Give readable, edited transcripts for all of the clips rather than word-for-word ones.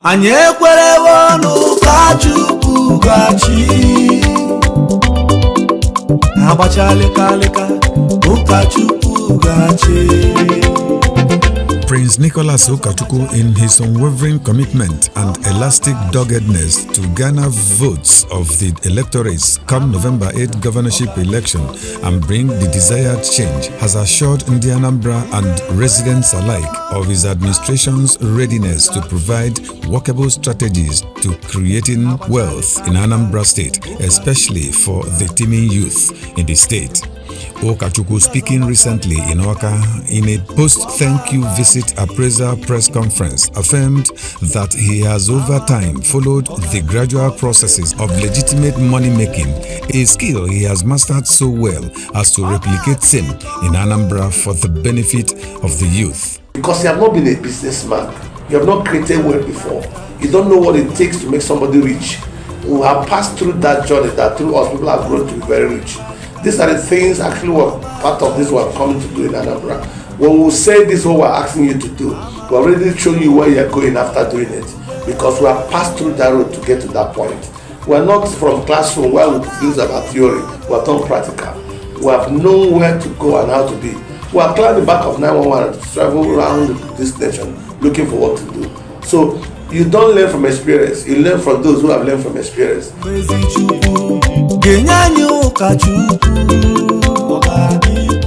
Anyị ekwerewo n'Ukachukwu gachi agbachalịkalịka Ukachukwu gachi. Prince Nicholas Ukachukwu, in his unwavering commitment and elastic doggedness to garner votes of the electorates come November 8 governorship election and bring the desired change, has assured the Anambra and residents alike of his administration's readiness to provide workable strategies to creating wealth in Anambra State, especially for the teeming youth in the state. Ukachukwu, speaking recently in Awka in a post-thank you visit appraisal press conference, affirmed that he has over time followed the gradual processes of legitimate money-making, a skill he has mastered so well as to replicate same in Anambra for the benefit of the youth. Because you have not been a businessman, you have not created wealth before, you don't know what it takes to make somebody rich. We have passed through that journey that through us people have grown to be very rich. These are the things actually what part of this we're coming to do in Anambra. When we say this, what we're asking you to do, we're already showing you where you're going after doing it, because we have passed through that road to get to that point. We're not from classroom where we use about theory, we're done practical. We have known where to go and how to be. We are climbing the back of 911 to travel around this nation looking for what to do. So you don't learn from experience, you learn from those who have learned from experience.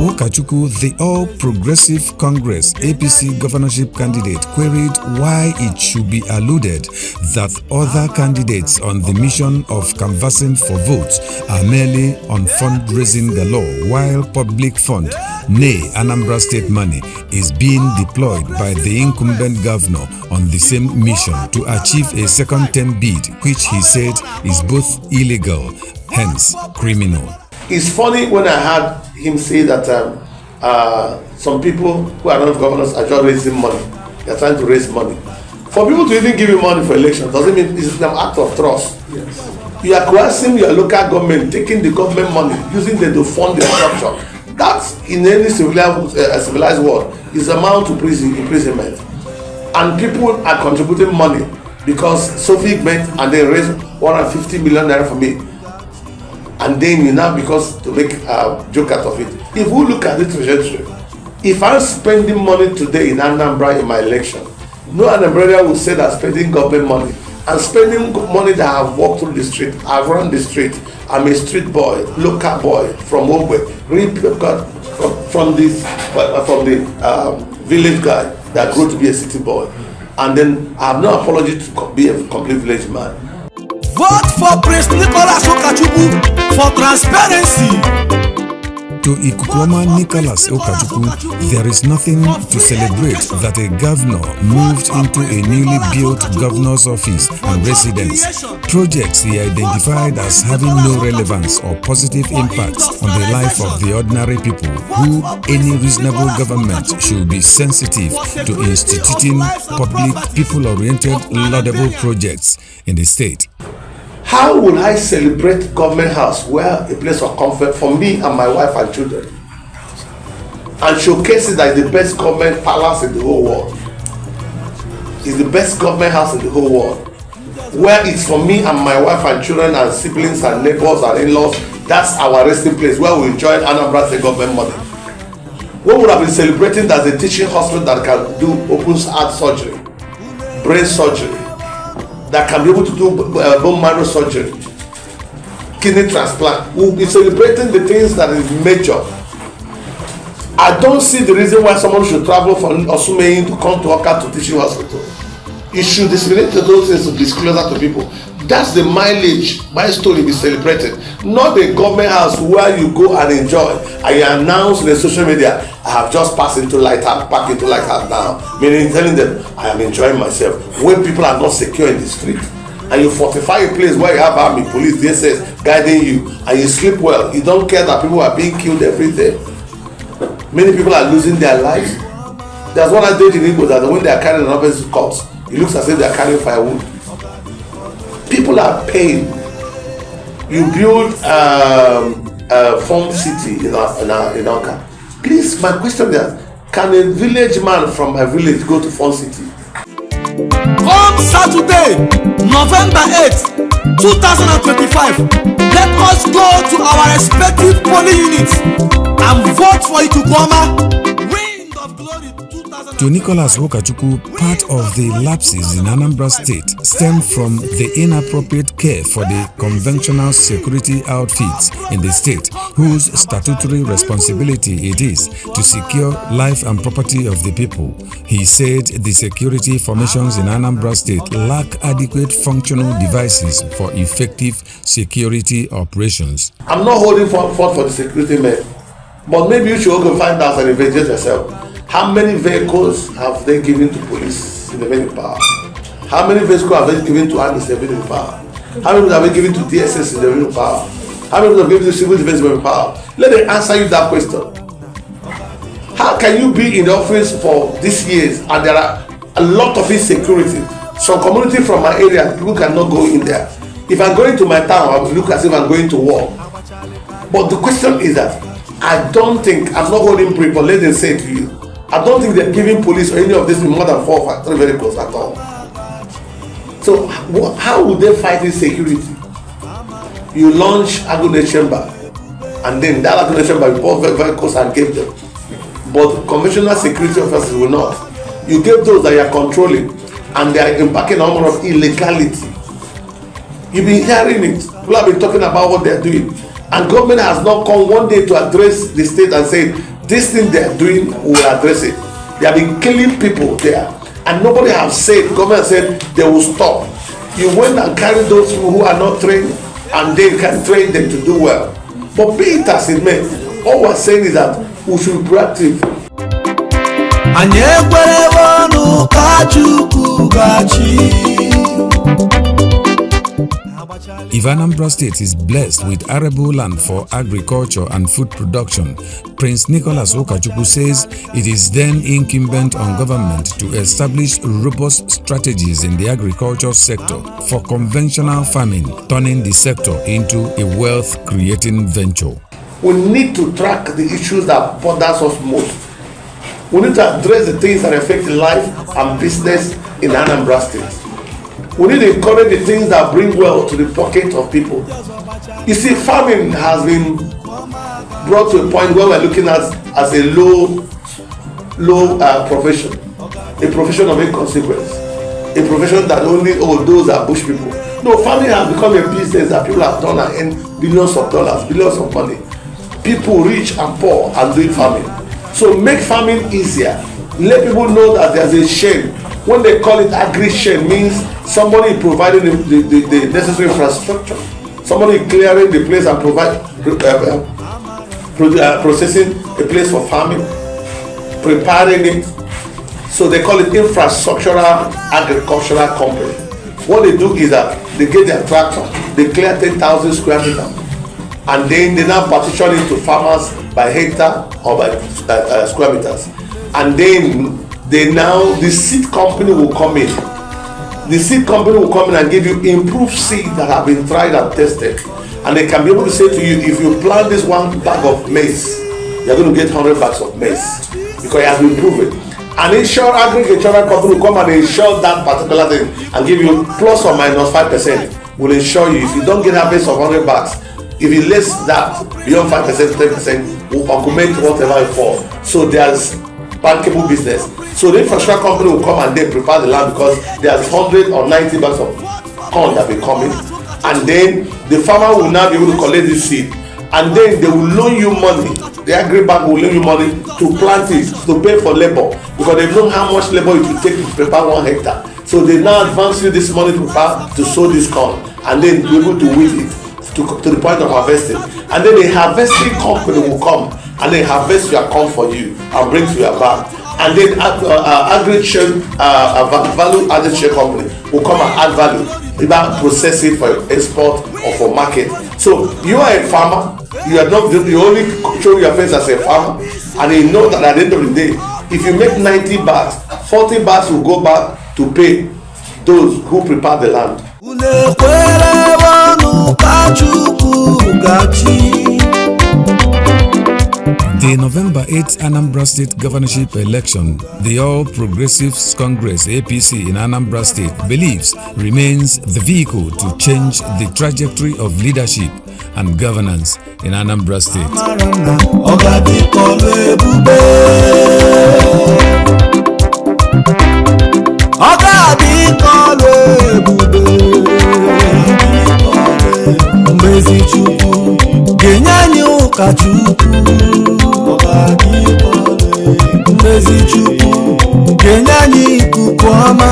Ukachukwu, the All Progressive Congress APC governorship candidate, queried why it should be alluded that other candidates on the mission of canvassing for votes are merely on fundraising galore, while public fund, nay Anambra state money, is being deployed by the incumbent governor on the same mission to achieve a second term bid, which he said is both illegal, hence criminal. It's funny when I heard him say that some people who are not governors are just raising money. They're trying to raise money. For people to even give you money for election doesn't mean it's an act of trust. Yes. You are coercing your local government, taking the government money, using them to fund their structure. That's in any civilized world is amount to imprisonment. And people are contributing money because Sophie met and they raised 150 million naira for me. And then you now, because to make a joke out of it. If we look at the trajectory, if I'm spending money today in Anambra in my election, no Anambra'S will say that spending government money and spending money that I've walked through the street, I've run the street, I'm a street boy, local boy from Ogbe, from the village guy that grew to be a city boy, and then I have no apology to be a complete village man. Vote for Prince Nicholas Ukachukwu for transparency. To Ikukwoma Nicholas Ukachukwu, there is nothing to celebrate that a governor moved into a newly built governor's office and residence. Projects he identified as having no relevance or positive impact on the life of the ordinary people, who any reasonable government should be sensitive to instituting public, people-oriented, laudable projects in the state. How will I celebrate government house, where a place of comfort for me and my wife and children, and showcase it as the best government palace in the whole world? It's the best government house in the whole world, where it's for me and my wife and children and siblings and neighbors and in-laws. That's our resting place where we enjoy Anambra state government money. We would have been celebrating that the teaching hospital that can do open heart surgery, brain surgery, that can be able to do bone marrow surgery, kidney transplant. We'll be celebrating the things that is major. I don't see the reason why someone should travel from Osumeyin to come to Awka to teaching hospital. You should disseminate those things to be closer to people. That's the milestone to be celebrated, not the government house where you go and enjoy and you announce in the social media, I have just passed into Lighthouse, back into Lighthouse now, meaning telling them I am enjoying myself, when people are not secure in the street. And you fortify a place where you have army, police, DSS guiding you, and you sleep well. You don't care that people are being killed every day. Many people are losing their lives. There's one I did in Igbo that when they are carrying an opposite corpse, it looks as if they are carrying firewood. People are paying. You build a farm city in Awka. Please, my question is, can a village man from a village go to farm city? Come Saturday, November 8th, 2025, let us go to our respective polling units and vote for Ikukuoma. Wind of Glory 2025. To Nicholas Ukachukwu, part of the lapses in Anambra State stem from the inappropriate care for the conventional security outfits in the state, whose statutory responsibility it is to secure life and property of the people. He said the security formations in Anambra State lack adequate functional devices for effective security operations. I'm not holding forth for the security men, but maybe you should go find out and investigate yourself. How many vehicles have they given to police in the Benin power? How many vehicles have they given to armies in the Benin power? How many have they given to DSS in the Benin power? How many have they given to civil defense in the Benin power? Let them answer you that question. How can you be in the office for these years and there are a lot of insecurity? Some community from my area, people cannot go in there. If I'm going to my town, I will look as if I'm going to war. But the question is that I don't think, I'm not holding brief, but let them say to you, I don't think they're giving police or any of this more than 4 or 5 vehicles at all. So how would they fight insecurity? You launch Agone Chamber, and then that Agone Chamber, you bought vehicles and gave them. But conventional security officers will not. You give those that you are controlling, and they are embarking on more of illegality. You've been hearing it. People have been talking about what they're doing. And government has not come one day to address the state and say, this thing they're doing, will address it. They have been killing people there. And nobody has said, government said they will stop. You went and carried those people who are not trained, and they can train them to do well. But be it as it may, all we're saying is that we should be proactive. If Anambra State is blessed with arable land for agriculture and food production, Prince Nicholas Ukachukwu says it is then incumbent on government to establish robust strategies in the agriculture sector for conventional farming, turning the sector into a wealth-creating venture. We need to track the issues that bother us most. We need to address the things that affect life and business in Anambra State. We need to encourage the things that bring wealth to the pocket of people. You see, farming has been brought to a point where we're looking at as a low profession, a profession of inconsequence, a profession that only those are bush people. No, farming has become a business that people have done and earn billions of dollars, billions of money. People rich and poor are doing farming. So make farming easier. Let people know that there's a shame. When they call it agri-shame, means somebody providing the necessary infrastructure, somebody clearing the place and processing a place for farming, preparing it. So they call it infrastructural agricultural company. What they do is that they get their tractor, they clear 10,000 square meters, and then they now partition it to farmers by hectare or by square meters. And then the seed company will come in. The seed company will come in and give you improved seed that have been tried and tested. And they can be able to say to you, if you plant this 1 bag of maize, you're going to get 100 bags of maize because it has been proven. An agricultural company will come and insure that particular thing and give you plus or minus 5%. Will insure you. If you don't get a base of 100 bags, if you less that beyond 5%, 10%, will augment whatever you fall. So there's bankable business. So the infrastructure company will come and then prepare the land because there's 100 or 90 bags of corn that will be coming, and then the farmer will now be able to collect this seed, and then they will loan you money. The agri bank will loan you money to plant it, to pay for labor, because they know how much labor it will take to prepare 1 hectare. So they now advance you this money to sow this corn, and then be able to weed it to the point of harvesting. And then the harvesting company will come and then harvest your corn for you and bring to your bag. And then value added share company will come and add value, either process it for export or for market. So you are a farmer, you only show your face as a farmer, and you know that at the end of the day, if you make 90 bags, 40 bags will go back to pay those who prepare the land. The November 8th Anambra State governorship election, the All Progressives Congress APC in Anambra State believes remains the vehicle to change the trajectory of leadership and governance in Anambra State. Ukachukwu genyanye Ukachukwu Chukwu genyanye ikuku ọma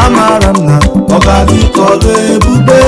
amara m na ọ ga-adị ka ọlụ ebube.